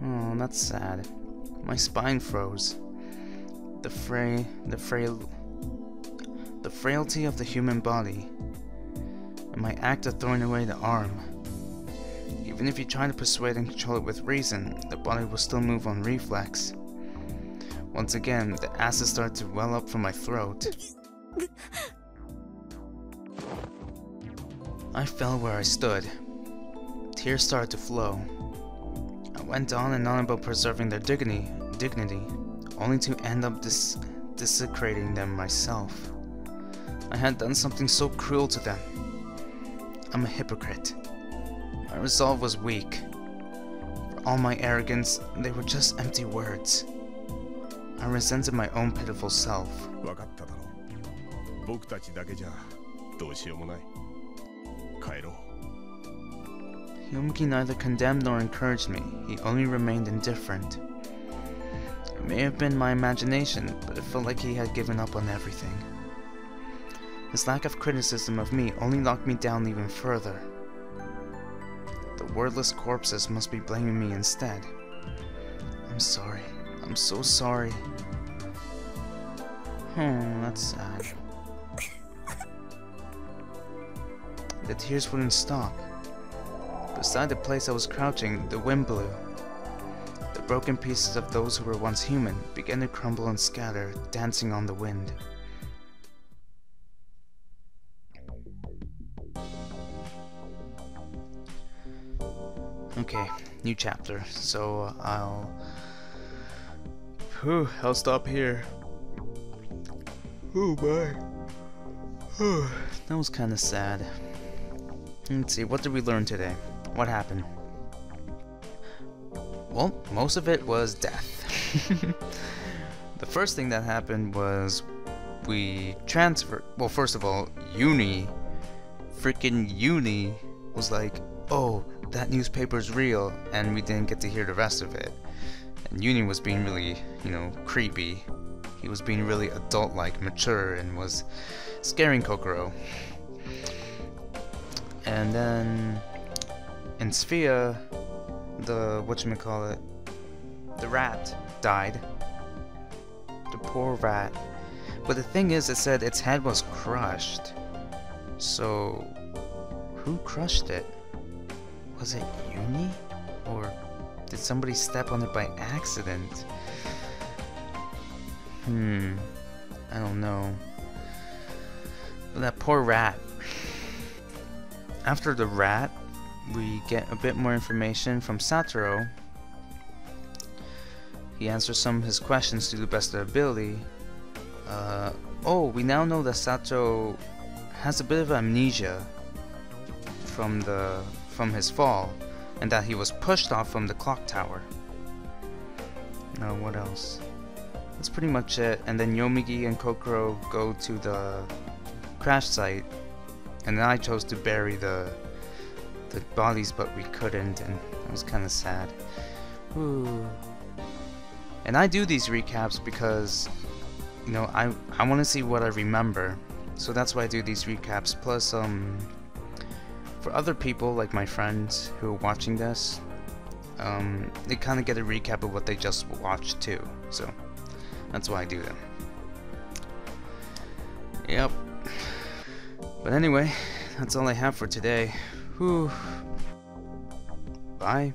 Oh, that's sad. My spine froze. The frailty of the human body. And my act of throwing away the arm. Even if you try to persuade and control it with reason, the body will still move on reflex. Once again, the acid started to well up from my throat. I fell where I stood. Tears started to flow. I went on and on about preserving their dignity, only to end up desecrating them myself. I had done something so cruel to them. I'm a hypocrite. My resolve was weak. For all my arrogance, they were just empty words. I resented my own pitiful self. Yomugi neither condemned nor encouraged me. He only remained indifferent. It may have been my imagination, but it felt like he had given up on everything. His lack of criticism of me only knocked me down even further. The wordless corpses must be blaming me instead. I'm sorry. I'm so sorry. That's sad. The tears wouldn't stop. Beside the place I was crouching, the wind blew. The broken pieces of those who were once human began to crumble and scatter, dancing on the wind. Okay, new chapter. So I'll stop here. Oh my. That was kind of sad. Let's see, what did we learn today? What happened? Well, most of it was death. The first thing that happened was we transferred. Well, first of all, freaking Uni was like, oh, that newspaper's real, and we didn't get to hear the rest of it. And Uni was being really, creepy. He was being really adult-like, mature, and was scaring Kokoro. And then in Sphia, the rat died. The poor rat. But the thing is, it said its head was crushed. So who crushed it? Was it Uni? Or did somebody step on it by accident? I don't know. But that poor rat. After the rat, we get a bit more information from Satoru. He answers some of his questions to the best of ability. We now know that Satoru has a bit of amnesia from his fall, and that he was pushed off from the clock tower. Now, what else? That's pretty much it. And then Yomugi and Kokoro go to the crash site, and then I chose to bury the bodies, but we couldn't, and that was kind of sad. Ooh. And I do these recaps because, I want to see what I remember, so that's why I do these recaps. Plus, for other people like my friends who are watching this, they kind of get a recap of what they just watched too. So that's why I do them. Yep. But anyway, that's all I have for today. Whew. Bye.